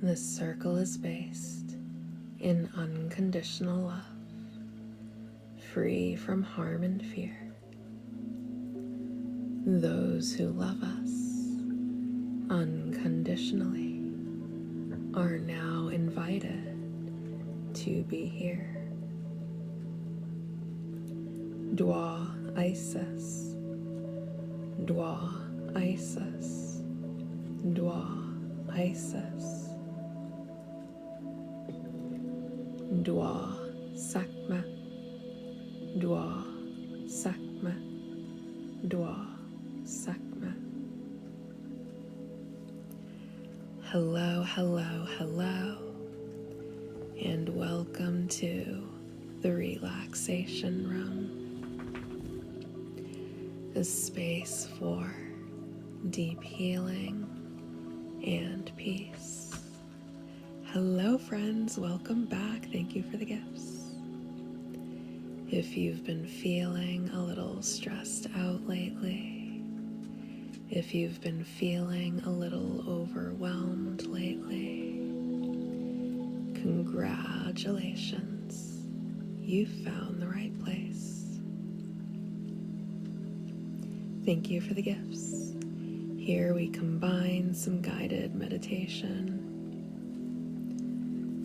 This circle is based in unconditional love, free from harm and fear. Those who love us unconditionally are now invited to be here. Dwa Isis, Dwa Isis, Dwa Isis, Dwa Sekhmet, Dwa Sekhmet, Dwa Sekhmet. Hello, hello, hello, and welcome to the Relaxation Room, a space for deep healing and peace. Hello friends, welcome back. Thank you for the gifts. If you've been feeling a little stressed out lately, if you've been feeling a little overwhelmed lately, congratulations, you found the right place. Thank you for the gifts. Here we combine some guided meditation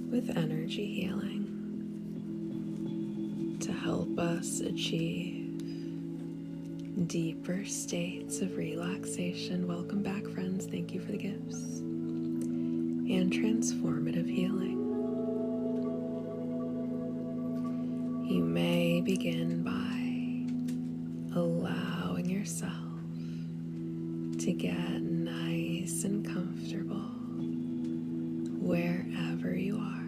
with energy healing to help us achieve deeper states of relaxation. Welcome back, friends. Thank you for the gifts. And transformative healing. You may begin by allowing yourself to get nice and comfortable wherever you are,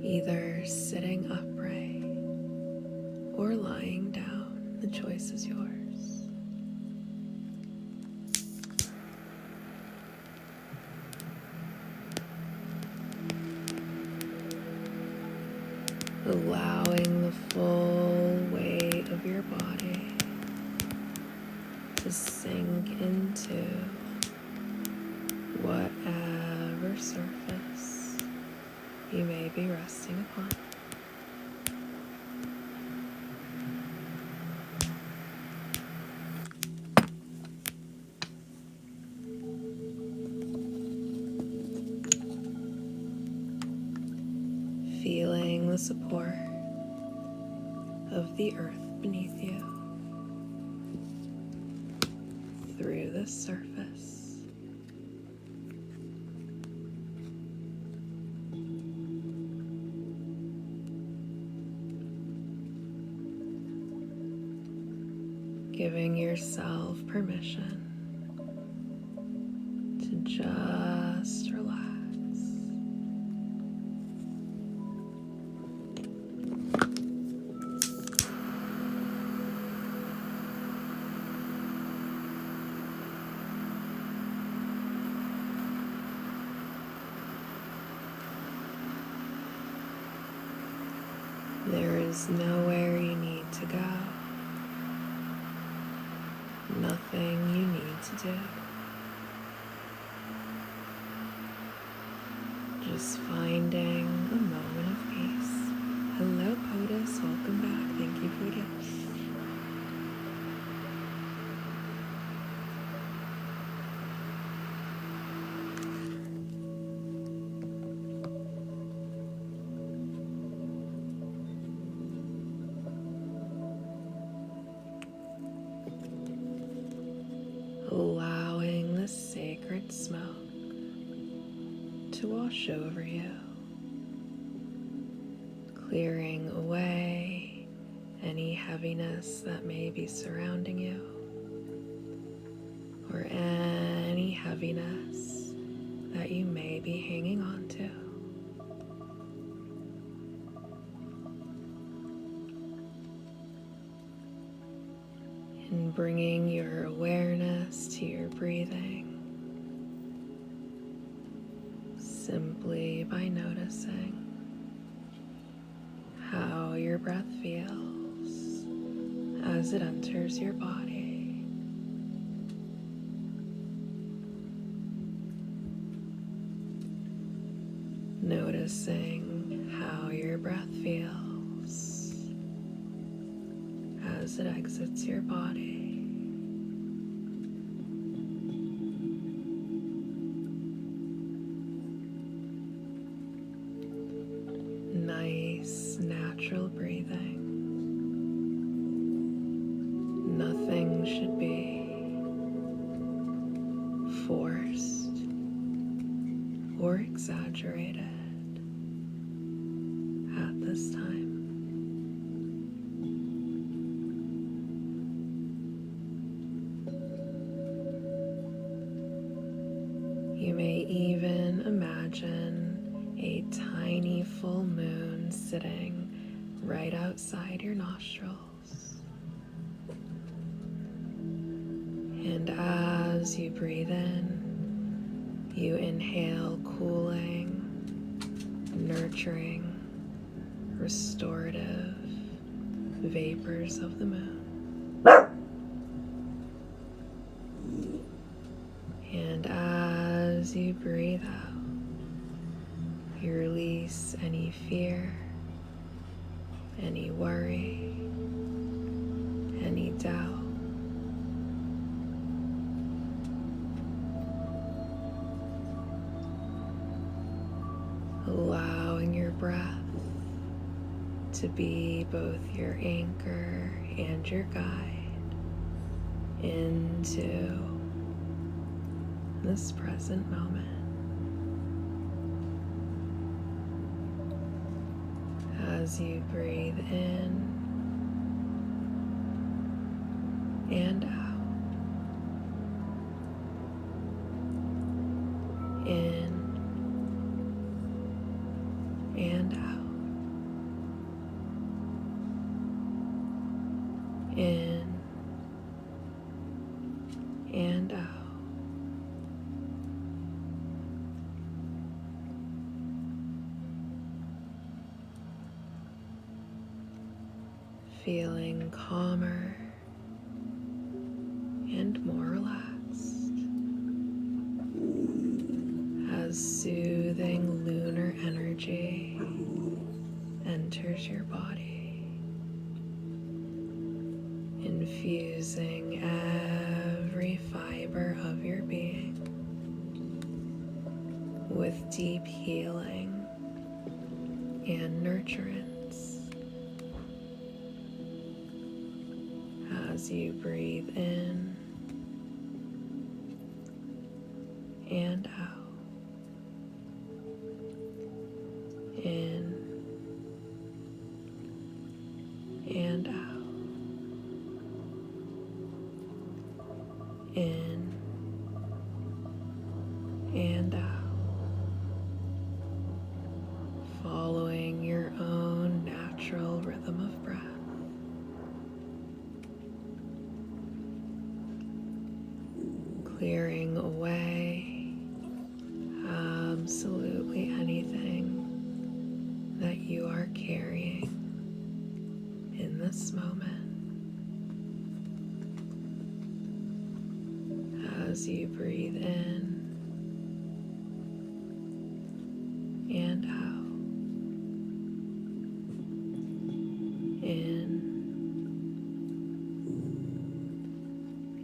either sitting upright or lying down. The choice is yours. Allowing the full weight of your body to sink into whatever surface you may be resting upon. Feeling the support of the earth beneath you through the surface. Giving yourself permission to just relax. There is nowhere you need to go, nothing you need to do. Just finding a moment of peace. Hello POTUS, welcome back. Thank you for the gifts. Allowing the sacred smoke to wash over you, clearing away any heaviness that may be surrounding you, or any heaviness that you may be hanging on to. And bringing your awareness to your breathing, simply by noticing how your breath feels as it enters your body. Noticing how your breath feels as it exits your body. Nice, natural breathing. Nothing should be forced or exaggerated at this time. You may even imagine a tiny full moon sitting right outside your nostrils. And as you breathe in, you inhale cooling, nurturing, restorative vapors of the moon. And as you breathe out, you release any fear, any worry, any doubt. Allowing your breath to be both your anchor and your guide into this present moment. As you breathe in and out, in and out, in and out. Feeling calmer and more relaxed as soothing lunar energy enters your body, infusing every fiber of your being with deep healing and nurturance. As you breathe in and out, in and out, in and out, following your own natural rhythm of breath. Clearing away absolutely anything that you are carrying in this moment. As you breathe in and out, in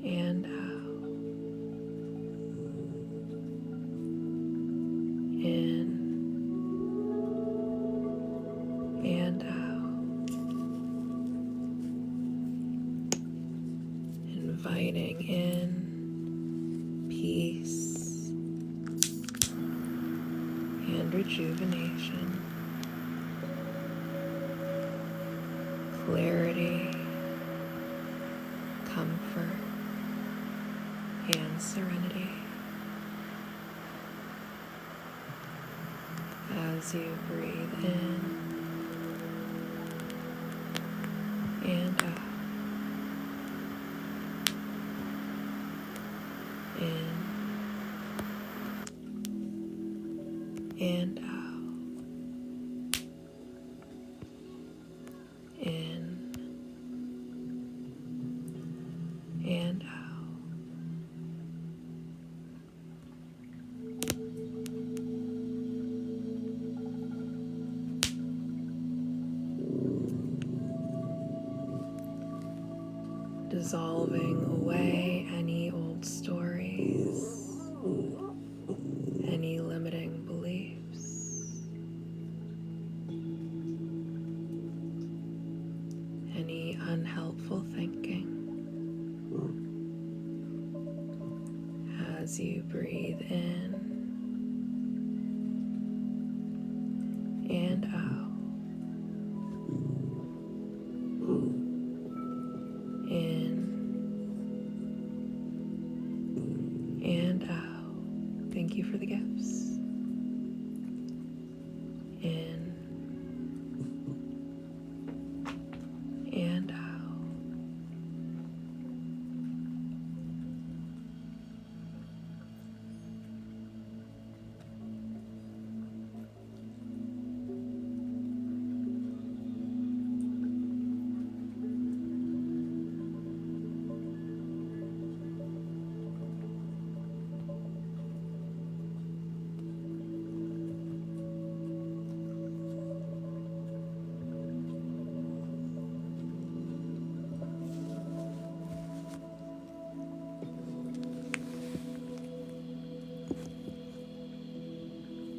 and out. In and out, inviting in peace and rejuvenation, clarity, comfort, and serenity. As you breathe in and out, in and out, in and out. dissolving away any old stories, any limiting beliefs, any unhelpful thinking. As you breathe in and out, in and out. Thank you for the gifts. In and out.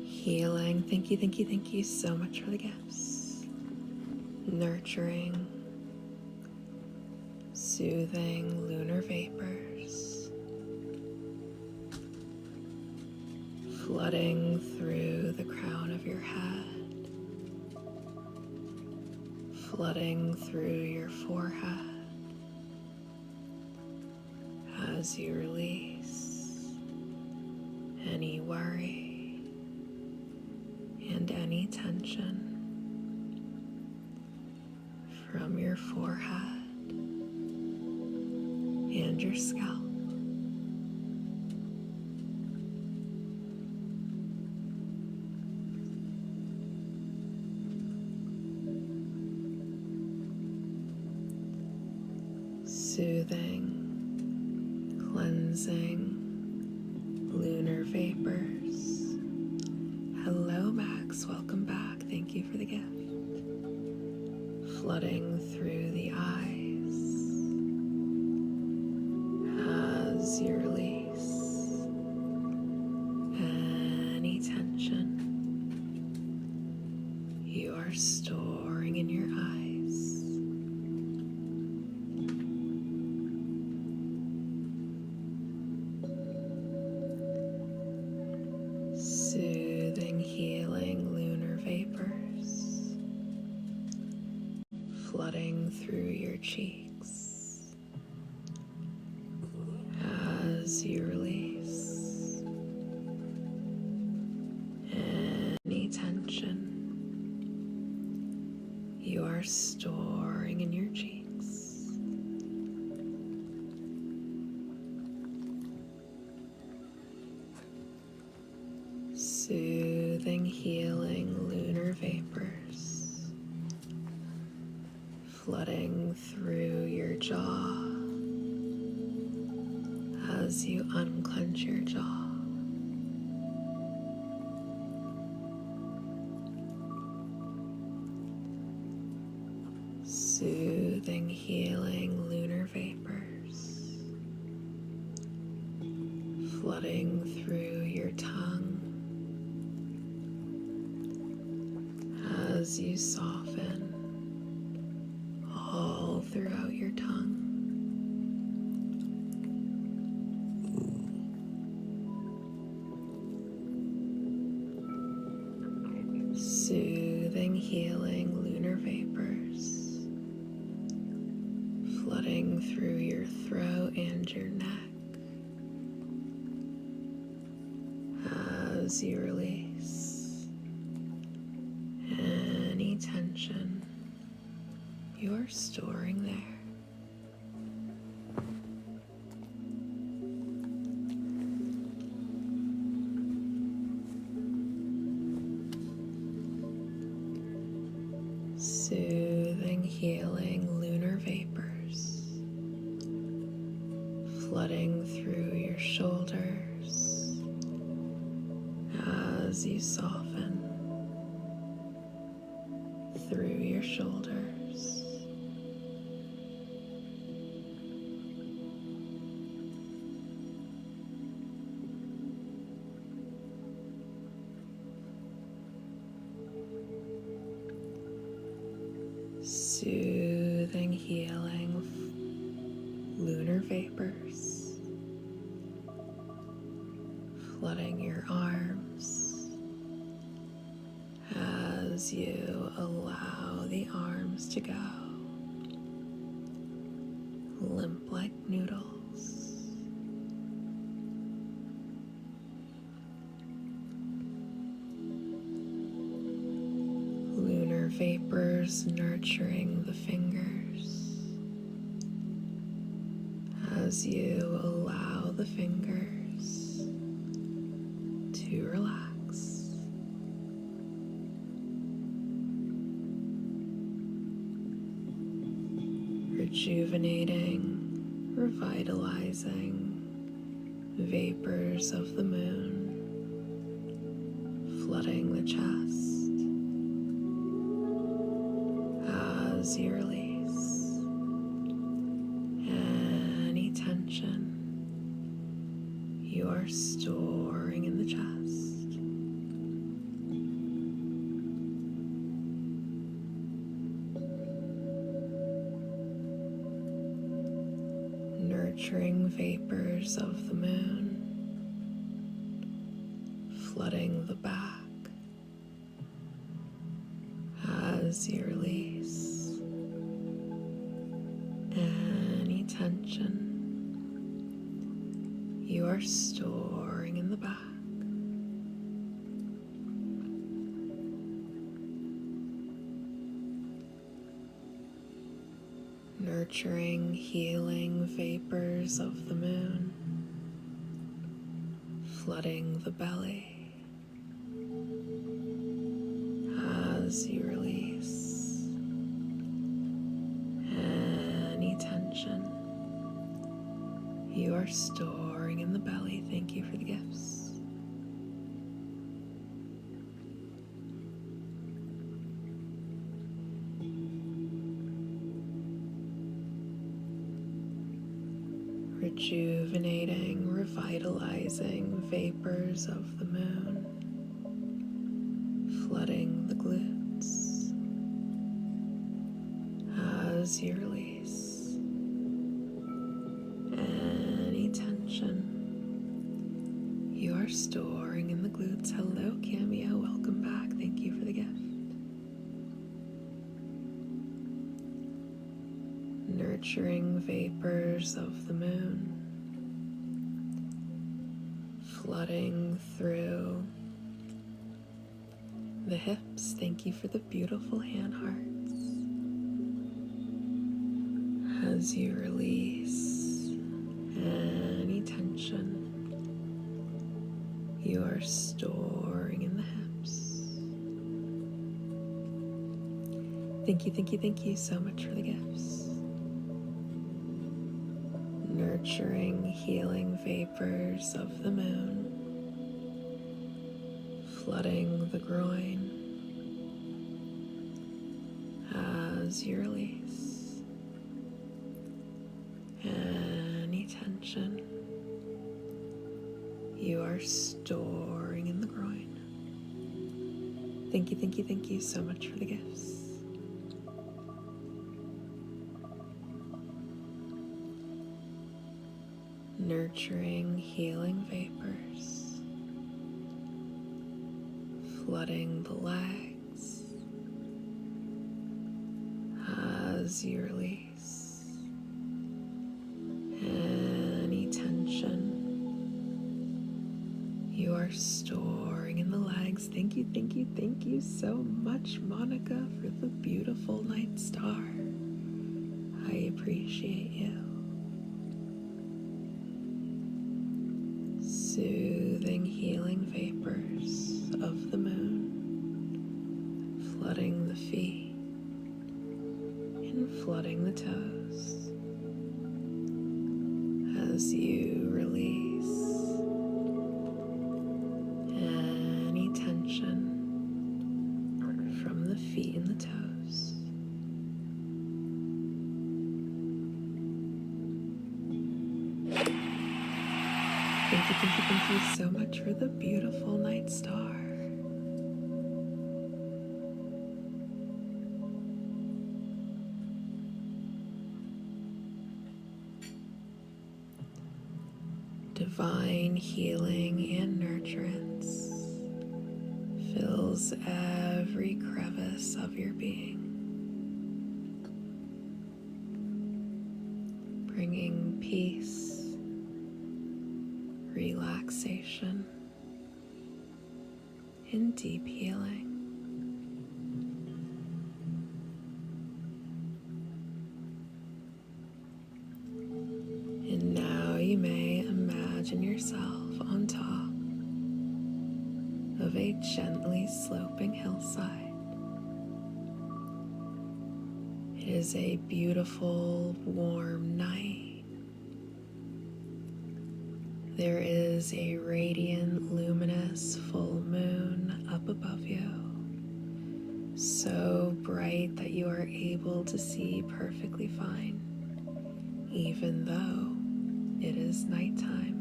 Healing. Thank you, thank you, thank you so much for the gifts. Nurturing, soothing lunar vapors, flooding through the crown of your head, flooding through your forehead as you release any worry and any tension from your forehead and your scalp. Soothing, cleansing lunar vapors. Hello, Max. Welcome back. Thank you for the gift. Flooding through the eyes as you release any tension you are storing in your eyes. Soothing, healing lunar vapors flooding through your cheeks as you release any tension you are storing in your cheeks. Soothing, healing lunar vapors flooding through your jaw as you unclench your jaw. Soothing, healing lunar vapors flooding through your tongue as you soften all throughout your tongue. Soothing, healing lunar vapors flooding through your throat and your neck as you release any tension you are storing there. Soothing, healing lunar vapors flooding through your shoulders as you soften through your shoulders. vapors, flooding your arms as you allow the arms to go limp like noodles. Lunar vapors nurturing the fingers as you allow the fingers to relax. Rejuvenating, revitalizing vapors of the moon flooding the chest as you release any tension you are storing in the chest. Nurturing vapors of the moon flooding the back as you release any tension you are storing in the back. Nurturing, healing vapors of the moon flooding the belly as you release any tension you are storing in the belly. Thank you for the gifts. Rejuvenating, revitalizing vapors of the moon flooding the glutes as you release any tension you are storing in the glutes. Hello, Cameo. Welcome back. Thank you for the gift. Nurturing vapors of the moon flooding through the hips. Thank you for the beautiful hand hearts as you release any tension you are storing in the hips. Thank you so much for the gifts. Nurturing, healing vapors of the moon flooding the groin as you release any tension you are storing in the groin. Thank you so much for the gifts. Nurturing, healing vapors flooding the legs as you release any tension you are storing in the legs. Thank you so much, Monica, for the beautiful night star. I appreciate you. Soothing, healing vapors of the moon flooding the feet and flooding the toes as you release any tension from the feet and the toes. Thank you so much for the beautiful night star. Divine healing and nurturance fills every crevice of your being, bringing peace, relaxation, and deep healing. And now you may imagine yourself on top of a gently sloping hillside. It is a beautiful, warm night. There is a radiant, luminous full moon up above you, so bright that you are able to see perfectly fine, even though it is nighttime.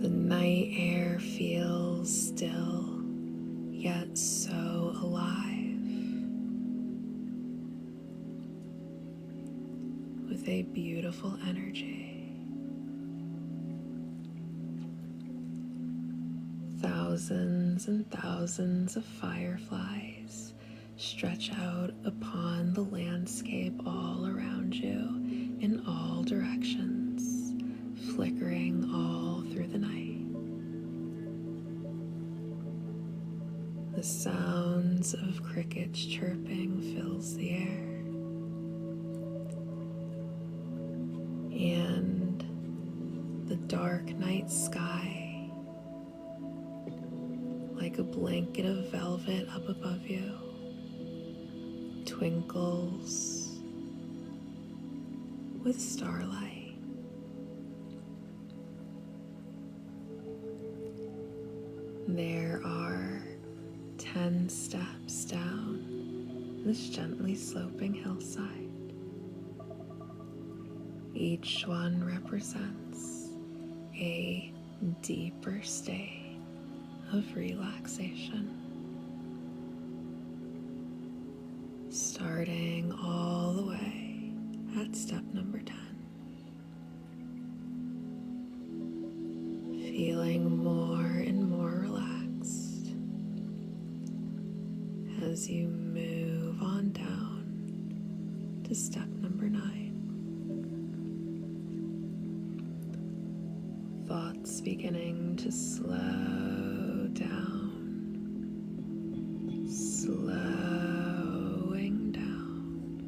The night air feels still, yet so alive, with a beautiful energy. Thousands and thousands of fireflies stretch out upon the landscape all around you in all directions, flickering all through the night. The sounds of crickets chirping fills the air, and the dark night sky, like a blanket of velvet up above you, twinkles with starlight. There are 10 steps down this gently sloping hillside. Each one represents a deeper state of relaxation, starting all the way at step number 10. Feeling more and more relaxed as you move on down to step number 9. Thoughts beginning to slow down, slowing down,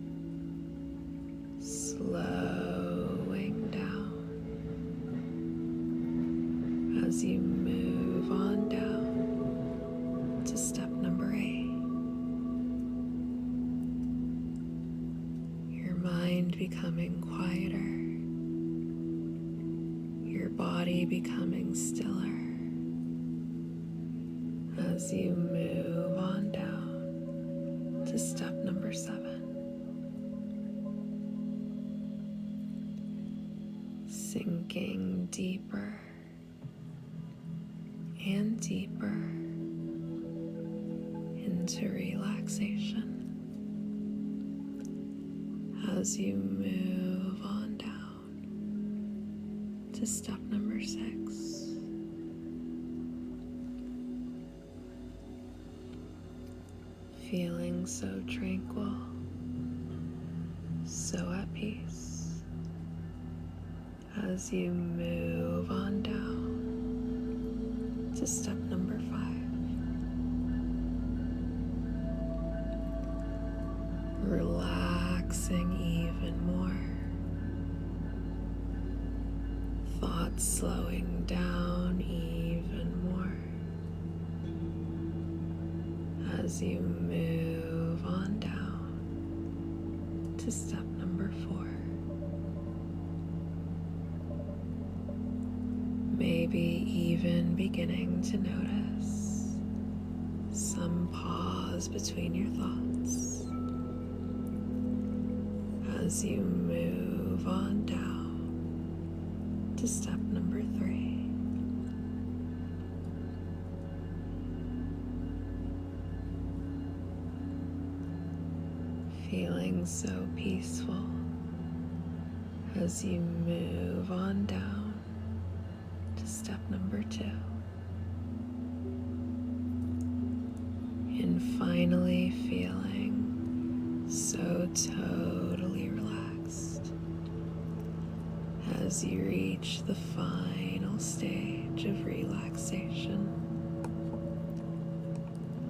slowing down as you move on down to step number 8. Your mind becoming quieter, your body becoming stiller as you move on down to step number 7. Sinking deeper and deeper into relaxation as you move on down to step number 6. Feeling so tranquil, so at peace as you move on down to step number 5. Relaxing even more. Thoughts slowing down even more as you move on down to step number 4. Maybe even beginning to notice some pause between your thoughts as you move on down to step number 3. feeling so peaceful as you move on down to step number 2. And finally feeling so totally relaxed as you reach the final stage of relaxation,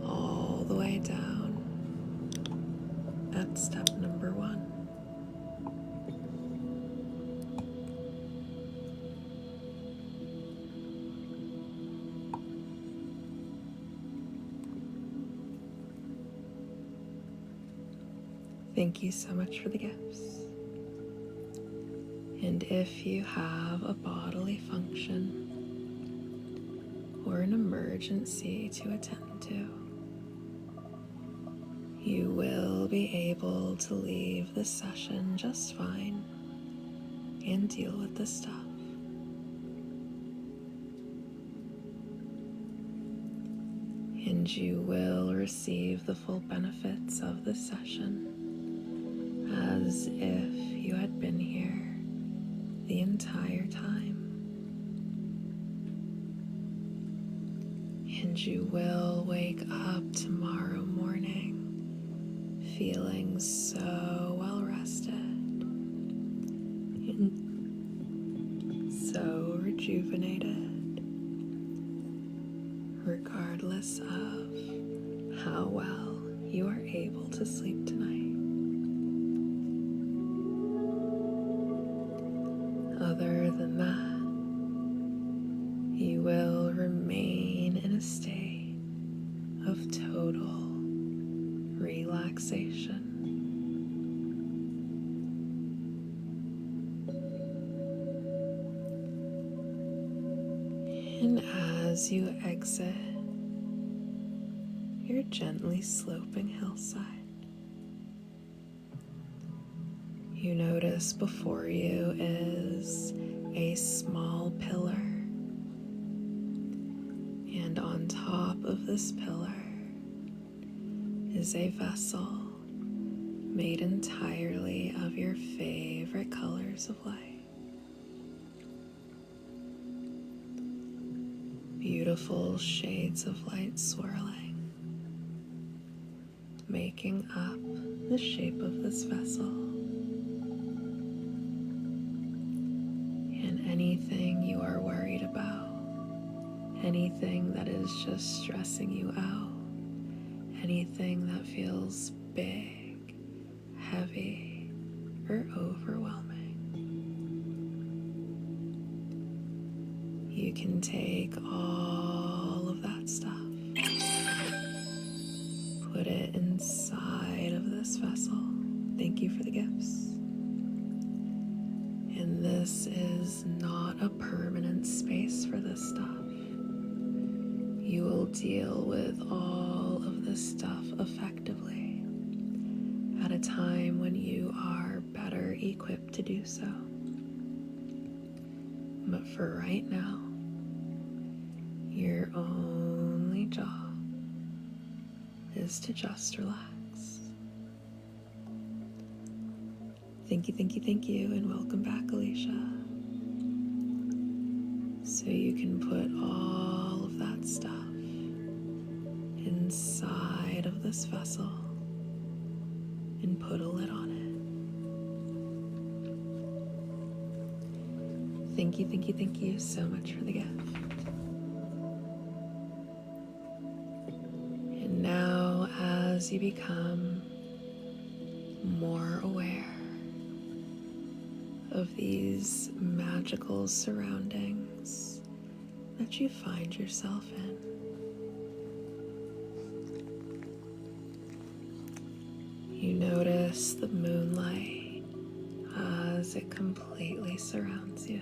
all the way down at step number 1. Thank you so much for the gifts. And if you have a bodily function or an emergency to attend to, you will be able to leave the session just fine and deal with the stuff. And you will receive the full benefits of the session as if you had been here the entire time. And you will wake up tomorrow morning feeling so well rested and so rejuvenated, regardless of how well you are able to sleep tonight. Other than that, you will remain in a state of total relaxation. And as you exit your gently sloping hillside, you notice before you is a small pillar, and on top of this pillar is a vessel made entirely of your favorite colors of light. Beautiful shades of light swirling, making up the shape of this vessel. Anything you are worried about, anything that is just stressing you out, anything that feels big, heavy, or overwhelming, you can take all of that stuff, put it inside of this vessel. Thank you for the gifts. And this is not a permanent space for this stuff. You will deal with all of this stuff effectively at a time when you are better equipped to do so. But for right now, your only job is to just relax. Thank you, and welcome back, Alicia. So you can put all of that stuff inside of this vessel and put a lid on it. Thank you so much for the gift. And now, as you become more aware of these magical surroundings that you find yourself in, you notice the moonlight as it completely surrounds you.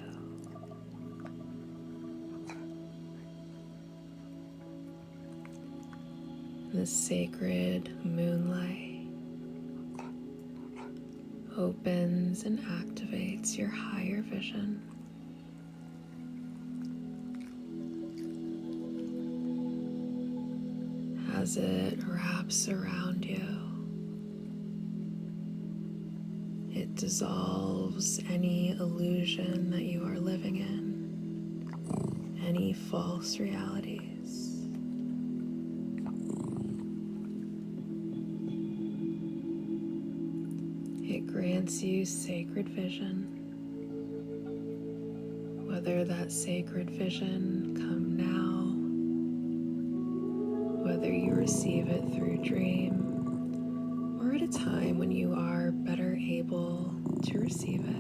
The sacred moonlight opens and activates your higher vision. As it wraps around you, It dissolves any illusion that you are living in, any false realities. It grants you sacred vision, whether that sacred vision come now, whether you receive it through dream, or at a time when you are better able to receive it.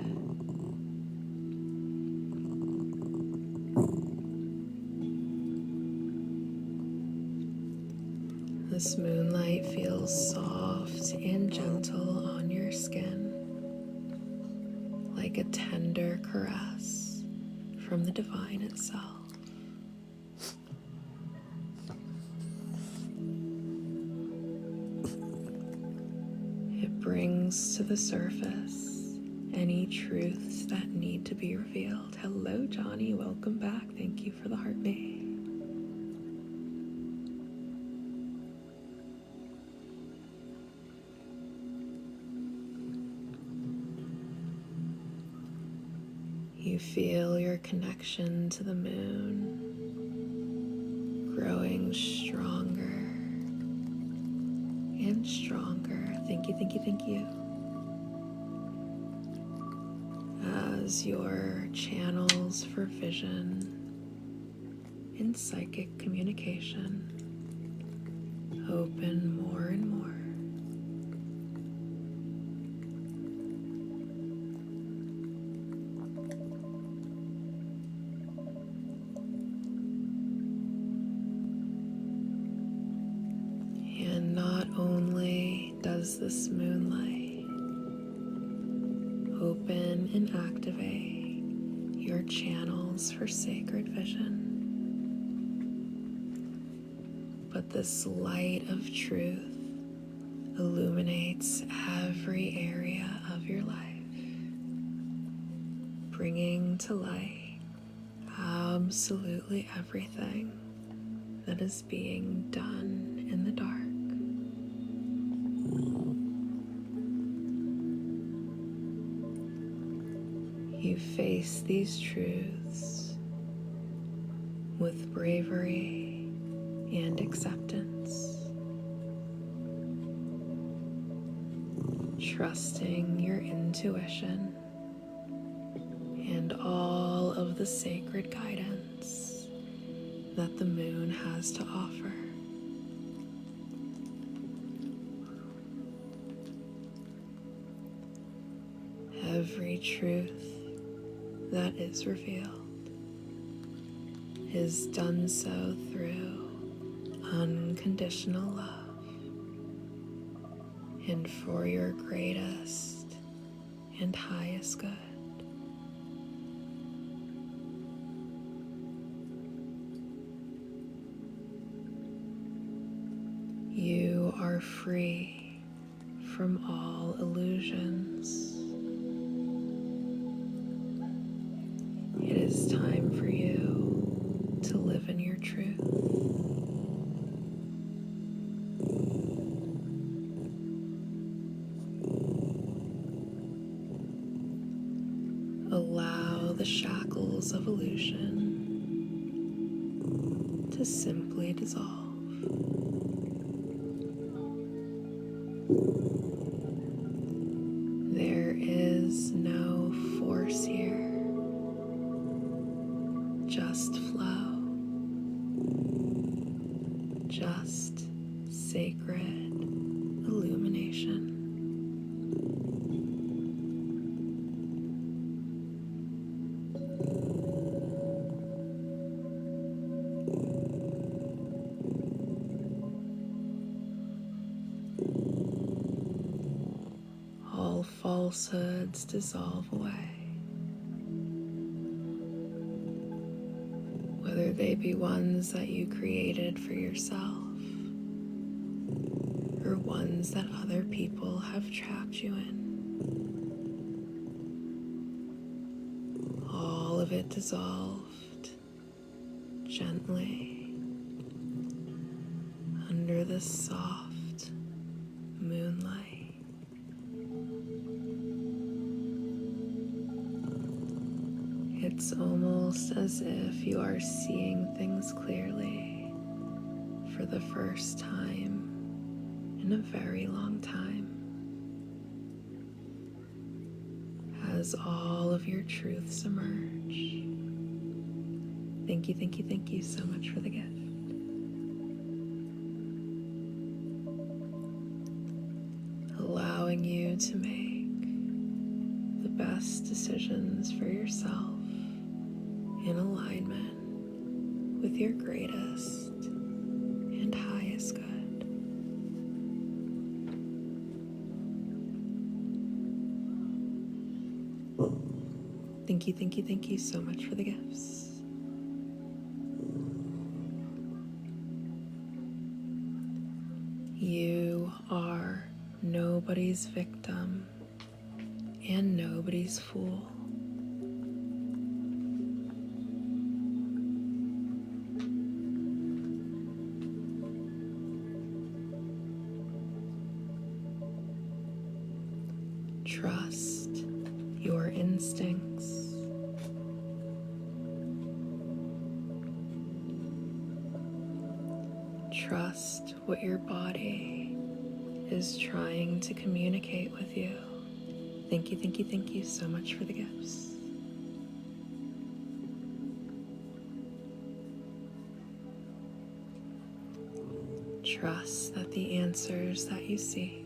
This moonlight feels soft and gentle on your skin, like a tender caress from the divine itself. It brings to the surface any truths that need to be revealed. Hello, Johnny. Welcome back. Thank you for the heartbeat. You feel your connection to the moon growing stronger and stronger. Thank you, thank you, thank you. As your channels for vision and psychic communication open more and more. And not only does this moonlight open and activate your channels for sacred vision, but this light of truth illuminates every area of your life, bringing to light absolutely everything that is being done in the dark. You face these truths with bravery and acceptance, trusting your intuition and all of the sacred guidance that the moon has to offer. Every truth that is revealed is done so through unconditional love and for your greatest and highest good. You are free from all illusions. It is time for you to live in your truth. Allow the shackles of illusion to simply dissolve. There is no force here. Just flow, just sacred illumination. All falsehoods dissolve away. Whether they be ones that you created for yourself or ones that other people have trapped you in. All of it dissolved gently under the soft moonlight. It's almost as if you are seeing things clearly for the first time in a very long time, as all of your truths emerge. Thank you, thank you, thank you so much for the gift. Allowing you to make the best decisions for yourself in alignment with your greatest and highest good. Thank you, thank you, thank you so much for the gifts. You are nobody's victim and nobody's fool. Trust your instincts. Trust what your body is trying to communicate with you. Thank you, thank you, thank you so much for the gifts. Trust that the answers that you seek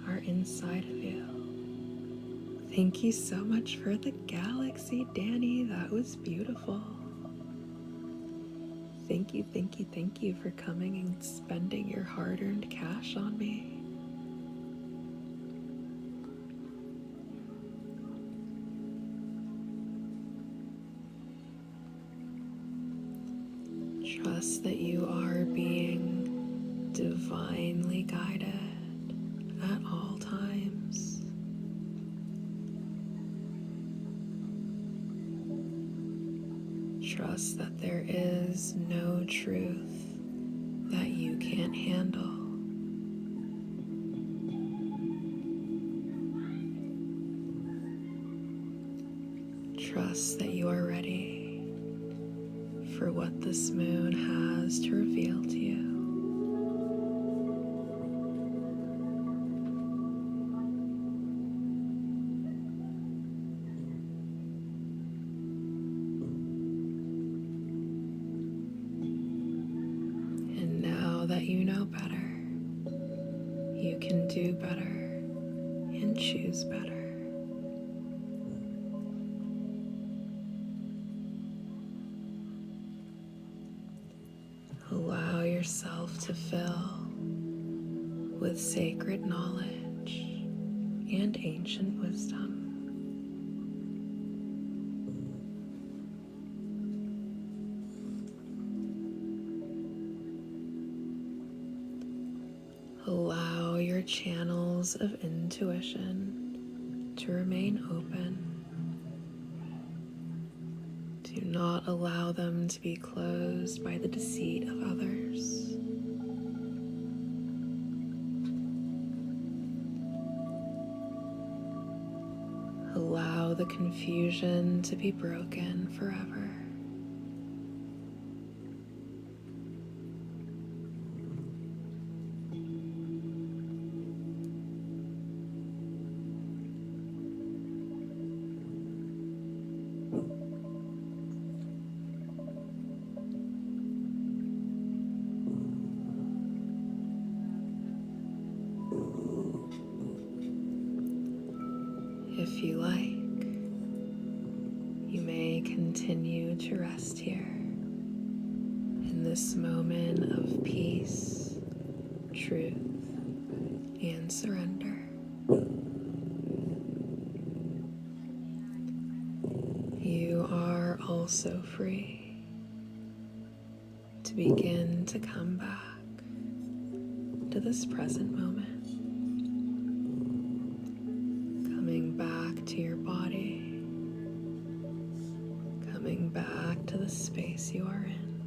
are inside of you. Thank you so much for the galaxy, Danny. That was beautiful. Thank you, thank you, thank you for coming and spending your hard-earned cash on me. Trust that you are being divinely guided at all times. Trust that there is no truth that you can't handle. Trust that you are ready for what this moon has to reveal to you. That you know better, you can do better and choose better. Allow yourself to fill with sacred knowledge and ancient wisdom. Allow your channels of intuition to remain open. Do not allow them to be closed by the deceit of others. Allow the confusion to be broken forever. If you like, you may continue to rest here in this moment of peace, truth, and surrender. You are also free to begin to come back to this present moment. Coming back to your body, coming back to the space you are in,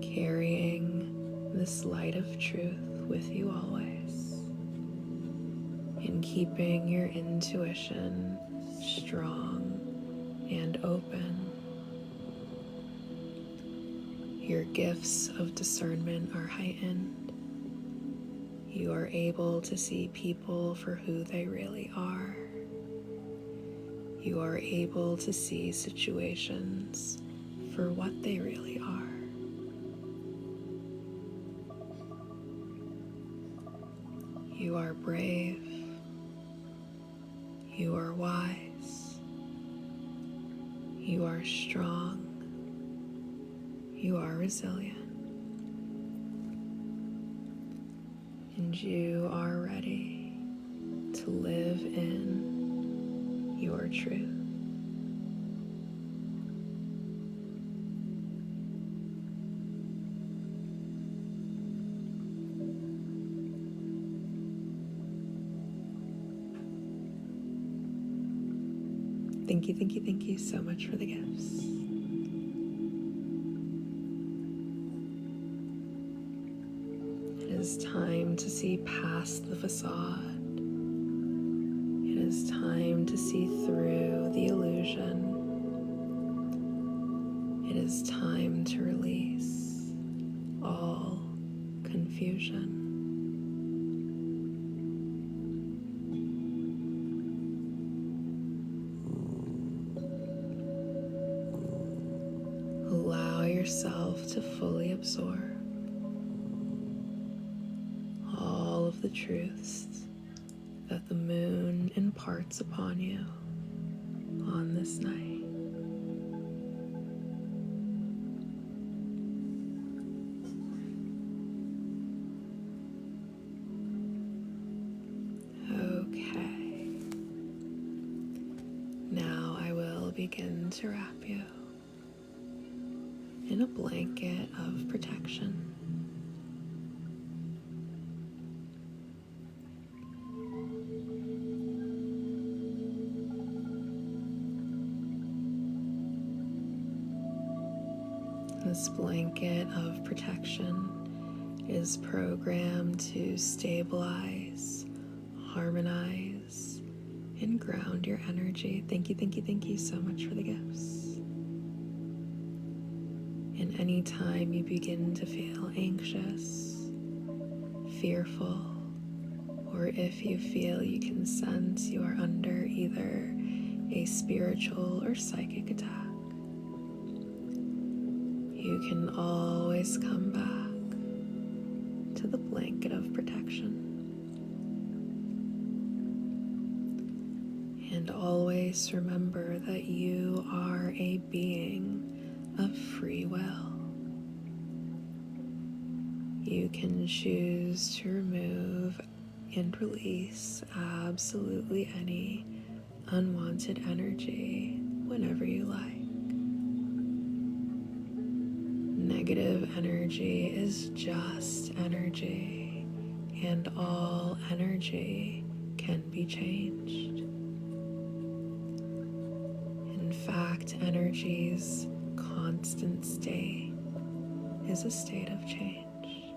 carrying this light of truth with you always, and keeping your intuition strong and open. Your gifts of discernment are heightened. You are able to see people for who they really are. You are able to see situations for what they really are. You are brave. You are wise. You are strong. You are resilient. And you are ready to live in your truth. Thank you so much for the gifts. It is time to see past the facade. It is time to see through the illusion. It is time to release all confusion. Allow yourself to fully absorb all of the truths that the moon imparts upon you on this night. Okay. Now I will begin to wrap you in a blanket of protection. This blanket of protection is programmed to stabilize, harmonize, and ground your energy. Thank you so much for the gifts. And anytime you begin to feel anxious, fearful, or if you feel you can sense you are under either a spiritual or psychic attack, you can always come back to the blanket of protection. And always remember that you are a being of free will. You can choose to remove and release absolutely any unwanted energy whenever you like. Negative energy is just energy, and all energy can be changed. In fact, energy's constant state is a state of change.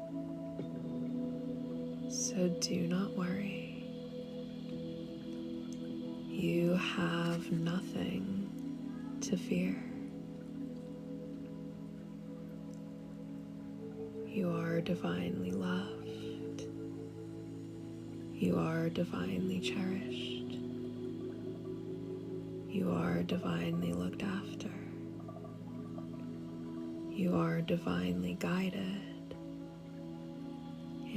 So do not worry. You have nothing to fear. You are divinely loved. You are divinely cherished. You are divinely looked after. You are divinely guided.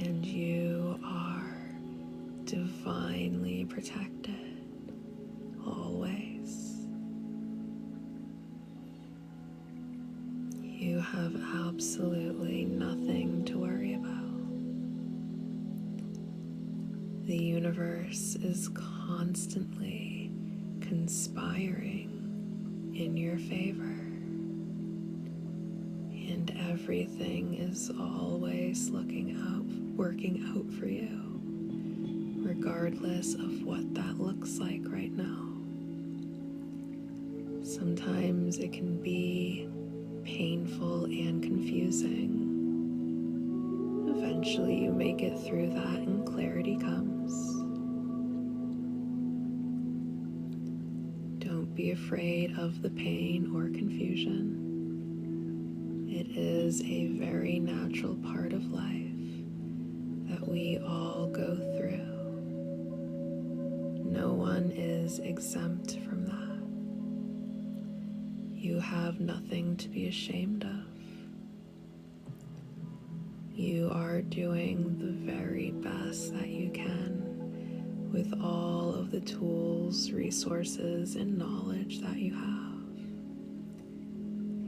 And you are divinely protected always. You have absolutely nothing to worry about. The universe is constantly conspiring in your favor, and everything is always working out for you, regardless of what that looks like right now. Sometimes it can be painful and confusing. Eventually you make it through that and clarity comes. Don't be afraid of the pain or confusion. It is a very natural part of life that we all go through. No one is exempt from that. You have nothing to be ashamed of. You are doing the very best that you can with all of the tools, resources, and knowledge that you have.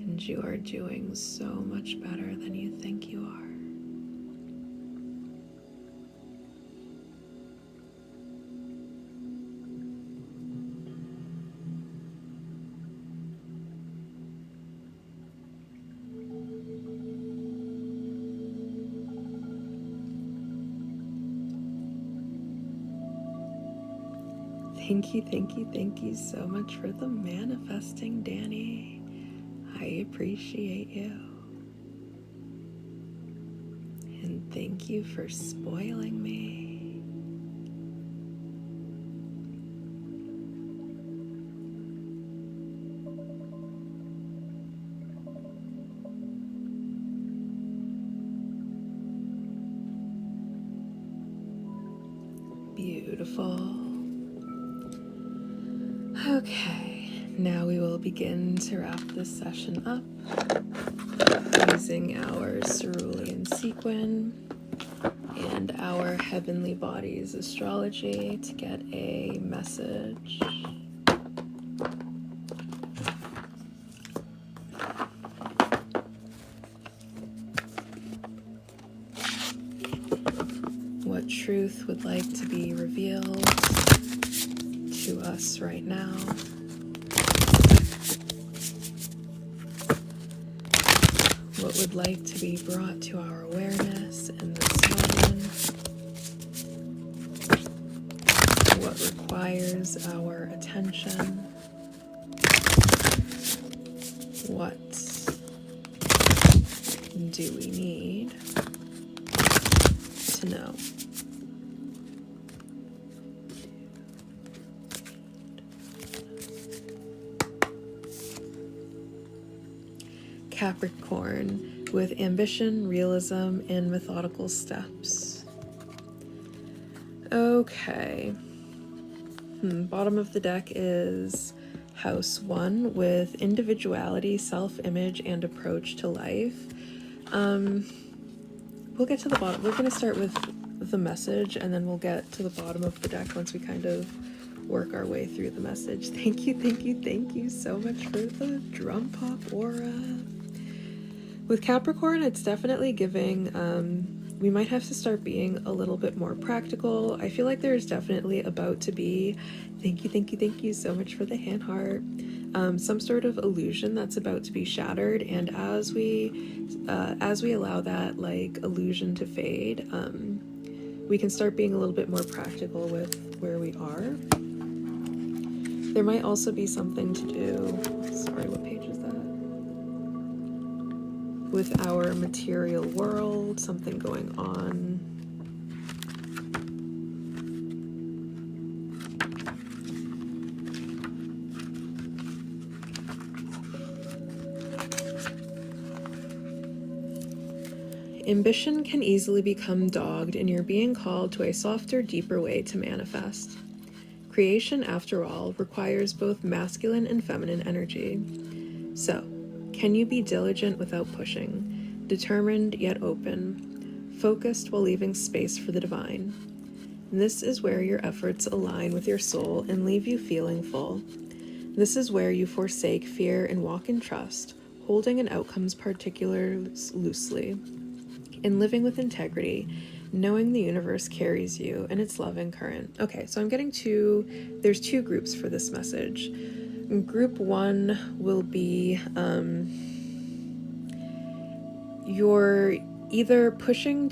And you are doing so much better than you think you are. Thank you so much for the manifesting, Danny. I appreciate you. And thank you for spoiling me. Beautiful. Okay, now we will begin to wrap this session up using our cerulean sequin and our heavenly bodies astrology to get a message. What truth would like to be revealed to us right now? What would like to be brought to our awareness in this moment? What requires our attention? What do we need to know? Capricorn, with ambition, realism, and methodical steps. Okay. Bottom of the deck is House 1 with individuality, self-image, and approach to life. We'll get to the bottom. We're going to start with the message, and then we'll get to the bottom of the deck once we kind of work our way through the message. Thank you so much for the drum pop aura. With Capricorn, it's definitely giving, we might have to start being a little bit more practical. I feel like there's definitely about to be, thank you so much for the hand heart, some sort of illusion that's about to be shattered. And as we allow that like illusion to fade, we can start being a little bit more practical with where we are. There might also be something to do, sorry, what page is that? With our material world, something going on. Ambition can easily become dogged, and you're being called to a softer, deeper way to manifest. Creation, after all, requires both masculine and feminine energy. So, can you be diligent without pushing, determined yet open, focused while leaving space for the divine? This is where your efforts align with your soul and leave you feeling full. This is where you forsake fear and walk in trust, holding an outcome's particulars loosely, and living with integrity, knowing the universe carries you in its loving current. Okay, so I'm getting there's two groups for this message. Group 1 will be you're either pushing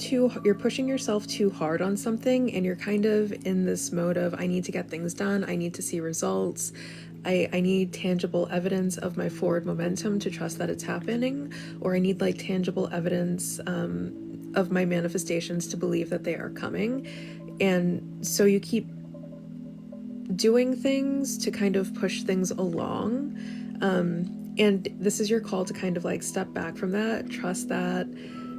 yourself too hard on something, and you're kind of in this mode of, I need to get things done, I need to see results, I need tangible evidence of my forward momentum to trust that it's happening, or I need like tangible evidence of my manifestations to believe that they are coming. And so you keep doing things to kind of push things along. And this is your call to kind of like step back from that, trust that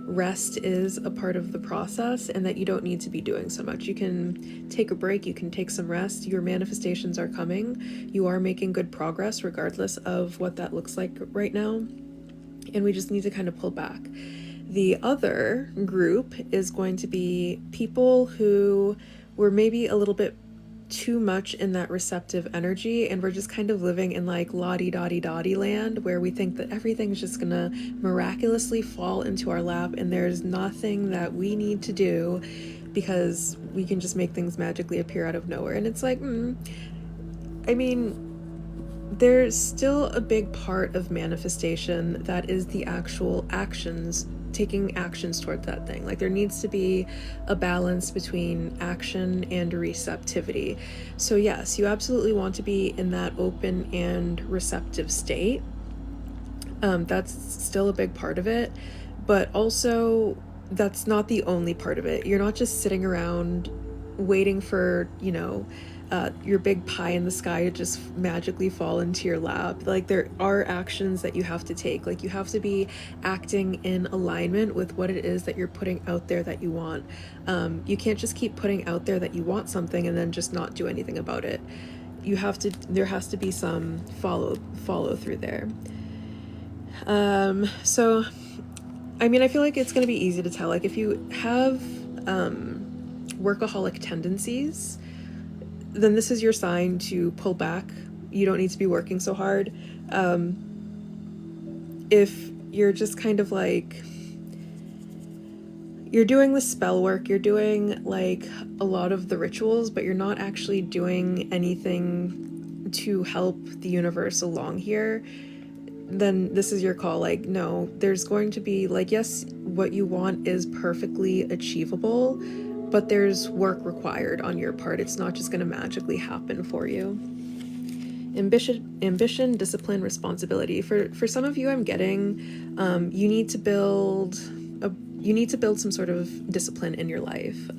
rest is a part of the process and that you don't need to be doing so much. You can take a break, you can take some rest. Your manifestations are coming. You are making good progress regardless of what that looks like right now. And we just need to kind of pull back. The other group is going to be people who were maybe a little bit too much in that receptive energy, and we're just kind of living in like la-di-da-di-da-di land where we think that everything's just gonna miraculously fall into our lap and there's nothing that we need to do because we can just make things magically appear out of nowhere. And it's like, I mean, there's still a big part of manifestation that is the actual actions, taking actions toward that thing. Like there needs to be a balance between action and receptivity. So yes, you absolutely want to be in that open and receptive state. That's still a big part of it, but also that's not the only part of it. You're not just sitting around waiting for, your big pie in the sky to just magically fall into your lap. Like there are actions that you have to take. Like you have to be acting in alignment with what it is that you're putting out there that you want. You can't just keep putting out there that you want something and then just not do anything about it. There has to be some follow through there. So I mean, I feel like it's going to be easy to tell. Like if you have workaholic tendencies, then this is your sign to pull back. You don't need to be working so hard. If you're just kind of like, you're doing the spell work, you're doing like a lot of the rituals, but you're not actually doing anything to help the universe along here, then this is your call. Like, no, there's going to be like, yes, what you want is perfectly achievable, but there's work required on your part. It's not just going to magically happen for you. Ambition, discipline, responsibility. For some of you, I'm getting, you need to build some sort of discipline in your life.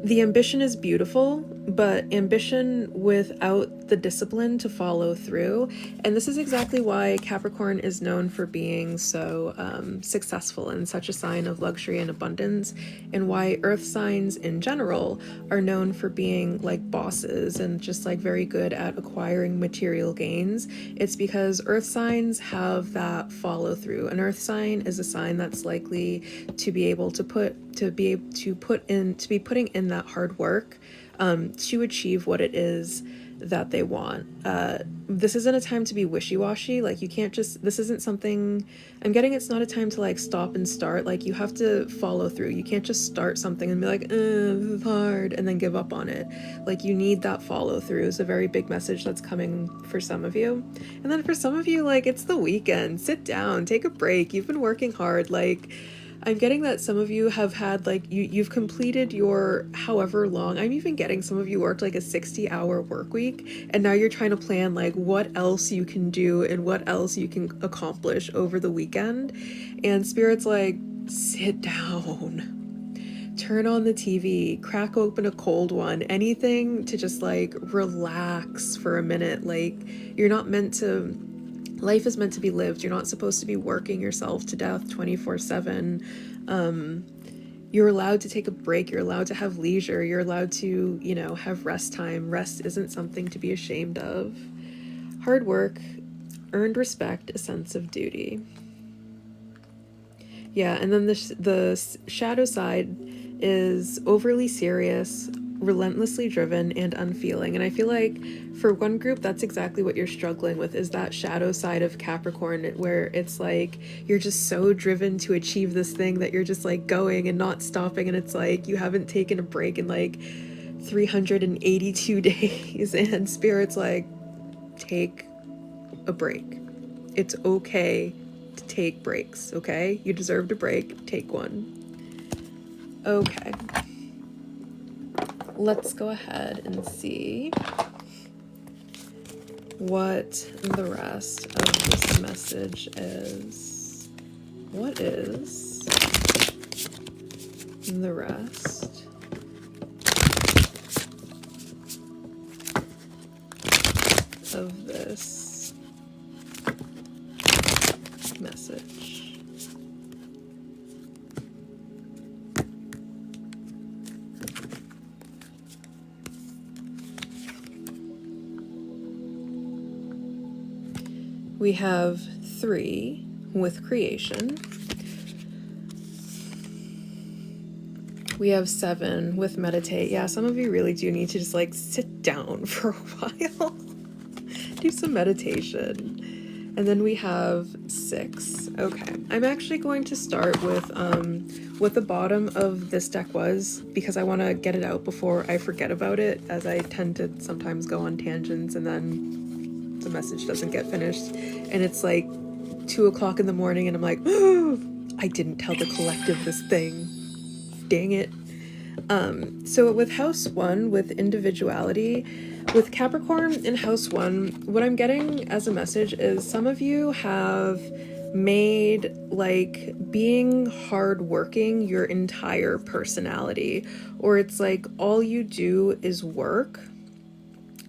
The ambition is beautiful, but ambition without the discipline to follow through. And this is exactly why Capricorn is known for being so successful and such a sign of luxury and abundance, and why earth signs in general are known for being like bosses and just like very good at acquiring material gains. It's because earth signs have that follow through. An earth sign is a sign that's likely to be putting in that hard work to achieve what it is that they want. This isn't a time to be wishy-washy. Like you can't just, this isn't something, I'm getting, it's not a time to like stop and start. Like you have to follow through. You can't just start something and be like, this is hard, and then give up on it. Like you need that follow through. Is a very big message that's coming for some of you. And then for some of you, like it's the weekend, sit down, take a break. You've been working hard. Like I'm getting that some of you have had like you've completed your however long. I'm even getting some of you worked like a 60-hour work week, and now you're trying to plan like what else you can do and what else you can accomplish over the weekend. And Spirit's like, sit down, turn on the TV, crack open a cold one, anything to just like relax for a minute. Like you're not meant to, life is meant to be lived. You're not supposed to be working yourself to death 24/7. You're allowed to take a break. You're allowed to have leisure. You're allowed to, have rest time. Rest isn't something to be ashamed of. Hard work, earned respect, a sense of duty. Yeah, and then the shadow side is overly serious, relentlessly driven, and unfeeling. And I feel like for one group, that's exactly what you're struggling with, is that shadow side of Capricorn, where it's like you're just so driven to achieve this thing that you're just like going and not stopping, and it's like you haven't taken a break in like 382 days, and Spirit's like, take a break. It's okay to take breaks, okay? You deserved a break. Take one. Okay. Let's go ahead and see what the rest of this message is. What is the rest of this message. We have 3 with creation. We have 7 with meditate. Yeah, some of you really do need to just like sit down for a while. Do some meditation. And then we have 6. Okay, I'm actually going to start with what the bottom of this deck was, because I want to get it out before I forget about it, as I tend to sometimes go on tangents and then the message doesn't get finished. And it's like 2 o'clock in the morning and I'm like, oh, I didn't tell the collective this thing. Dang it. So with house 1, with individuality, with Capricorn in house 1, what I'm getting as a message is some of you have made like being hardworking your entire personality, or it's like all you do is work.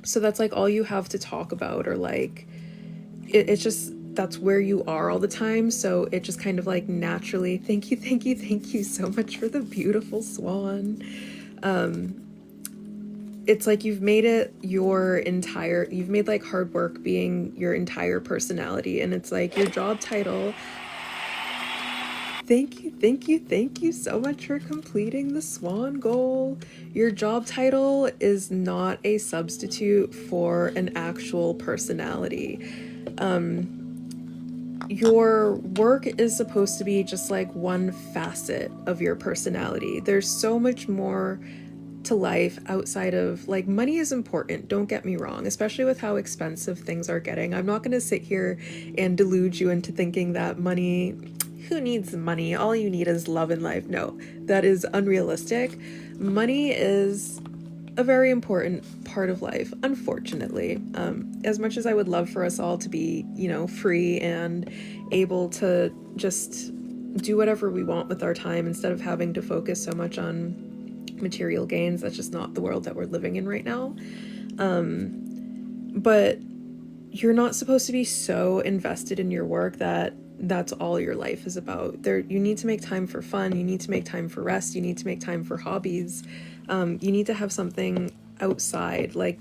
So that's like all you have to talk about, or like it's just, that's where you are all the time. So it just kind of like naturally, thank you so much for the beautiful swan. It's like you've made it you've made like hard work being your entire personality. And it's like your job title. Thank you so much for completing the swan goal. Your job title is not a substitute for an actual personality. Your work is supposed to be just like one facet of your personality. There's so much more to life outside of, like, money is important, don't get me wrong, especially with how expensive things are getting. I'm not going to sit here and delude you into thinking that money, who needs money? All you need is love in life. No, that is unrealistic. Money is a very important part of life, unfortunately. As much as I would love for us all to be, you know, free and able to just do whatever we want with our time instead of having to focus so much on material gains, that's just not the world that we're living in right now. But you're not supposed to be so invested in your work that that's all your life is about. You need to make time for fun, you need to make time for rest, you need to make time for hobbies. You need to have something outside. Like,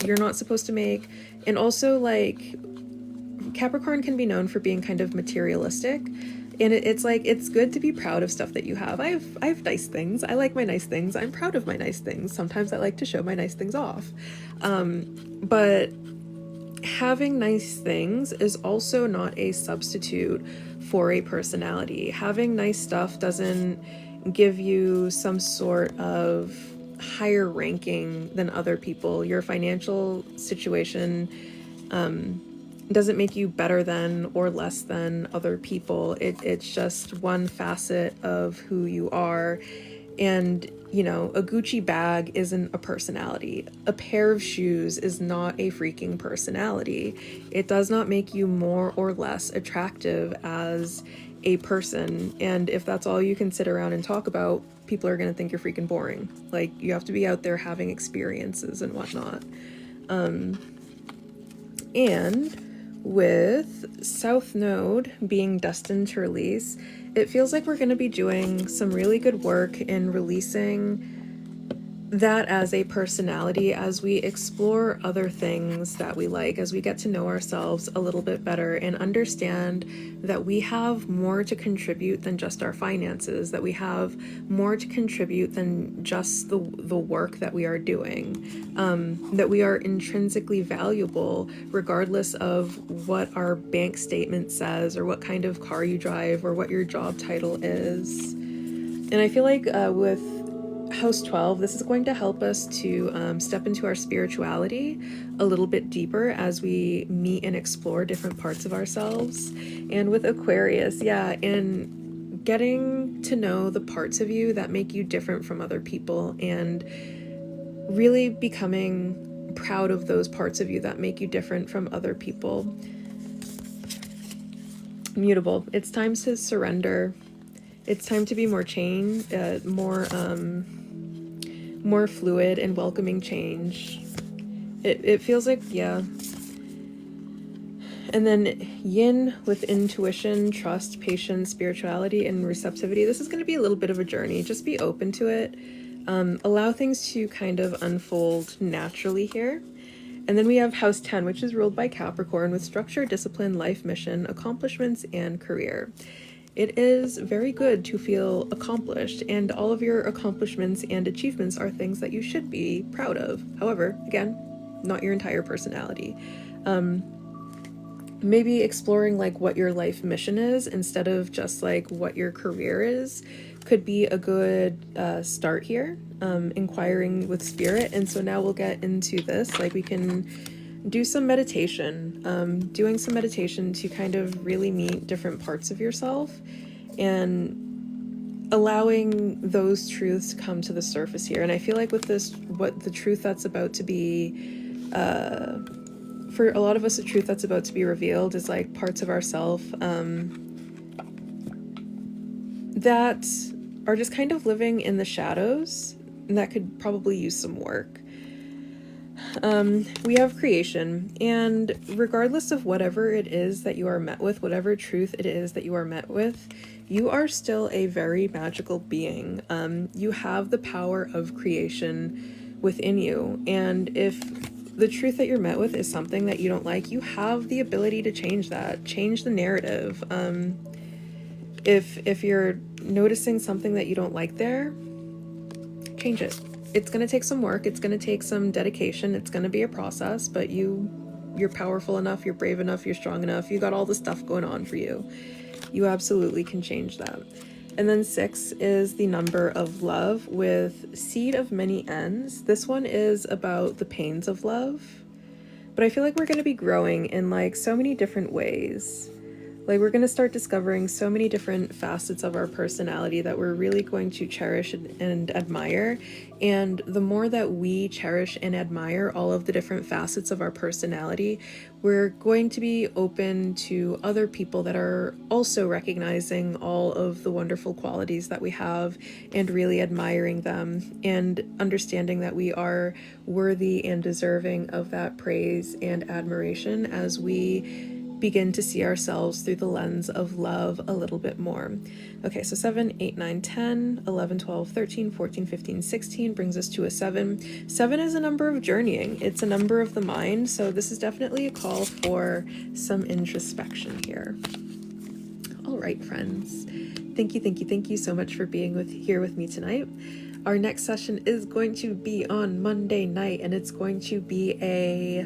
you're not supposed to make, and also like Capricorn can be known for being kind of materialistic, and it's like, it's good to be proud of stuff that you have. I have nice things. I like my nice things. I'm proud of my nice things. Sometimes I like to show my nice things off. But having nice things is also not a substitute for a personality. Having nice stuff doesn't give you some sort of higher ranking than other people. Your financial situation doesn't make you better than or less than other people. It's just one facet of who you are. And, you know, a Gucci bag isn't a personality. A pair of shoes is not a freaking personality. It does not make you more or less attractive as a person. And if that's all you can sit around and talk about, people are going to think you're freaking boring. Like, you have to be out there having experiences and whatnot. And with South Node being destined to release, it feels like we're going to be doing some really good work in releasing that as a personality, as we explore other things that we like, as we get to know ourselves a little bit better and understand that we have more to contribute than just our finances, that we have more to contribute than just the work that we are doing, that we are intrinsically valuable regardless of what our bank statement says or what kind of car you drive or what your job title is. And I feel like with House 12, this is going to help us to step into our spirituality a little bit deeper as we meet and explore different parts of ourselves. And with Aquarius, yeah, and getting to know the parts of you that make you different from other people and really becoming proud of those parts of you that make you different from other people. Mutable. It's time to surrender. It's time to be more more fluid and welcoming change. it feels like, yeah. And then yin with intuition, trust, patience, spirituality, and receptivity. This is going to be a little bit of a journey. Just be open to it. Allow things to kind of unfold naturally here. And then we have house 10, which is ruled by Capricorn, with structure, discipline, life mission, accomplishments, and career. It is very good to feel accomplished, and all of your accomplishments and achievements are things that you should be proud of. However, again, not your entire personality. Maybe exploring like what your life mission is instead of just like what your career is could be a good start here. Inquiring with spirit. And so now we'll get into this. Like we can do some meditation, doing some meditation to kind of really meet different parts of yourself and allowing those truths to come to the surface here. And I feel like with this, what the truth that's about to be for a lot of us, the truth that's about to be revealed is like parts of ourself that are just kind of living in the shadows and that could probably use some work. We have creation, and regardless of whatever it is that you are met with, whatever truth it is that you are met with, you are still a very magical being. You have the power of creation within you, and if the truth that you're met with is something that you don't like, you have the ability to change that, change the narrative. If you're noticing something that you don't like there, change it. It's going to take some work. It's going to take some dedication. It's going to be a process, but you're powerful enough, you're brave enough, you're strong enough. You got all the stuff going on for you. You absolutely can change that. And then 6 is the number of love with seed of many ends. This one is about the pains of love, but I feel like we're going to be growing in like so many different ways. Like we're going to start discovering so many different facets of our personality that we're really going to cherish and admire. And the more that we cherish and admire all of the different facets of our personality, we're going to be open to other people that are also recognizing all of the wonderful qualities that we have and really admiring them and understanding that we are worthy and deserving of that praise and admiration as we begin to see ourselves through the lens of love a little bit more. Okay, so 7, 8, 9, 10, 11, 12, 13, 14, 15, 16 brings us to a 7. 7 is a number of journeying. It's a number of the mind, so this is definitely a call for some introspection here. All right, friends. Thank you so much for being here with me tonight. Our next session is going to be on Monday night, and it's going to be a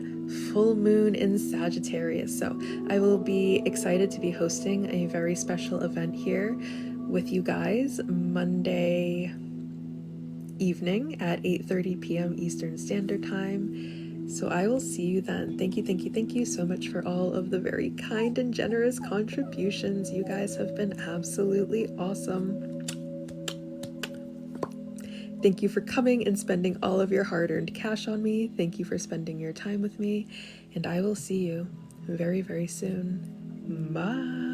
full moon in Sagittarius. So I will be excited to be hosting a very special event here with you guys Monday evening at 8:30 p.m. Eastern Standard Time. So I will see you then. Thank you so much for all of the very kind and generous contributions. You guys have been absolutely awesome. Thank you for coming and spending all of your hard-earned cash on me. Thank you for spending your time with me, and I will see you very, very soon. Bye.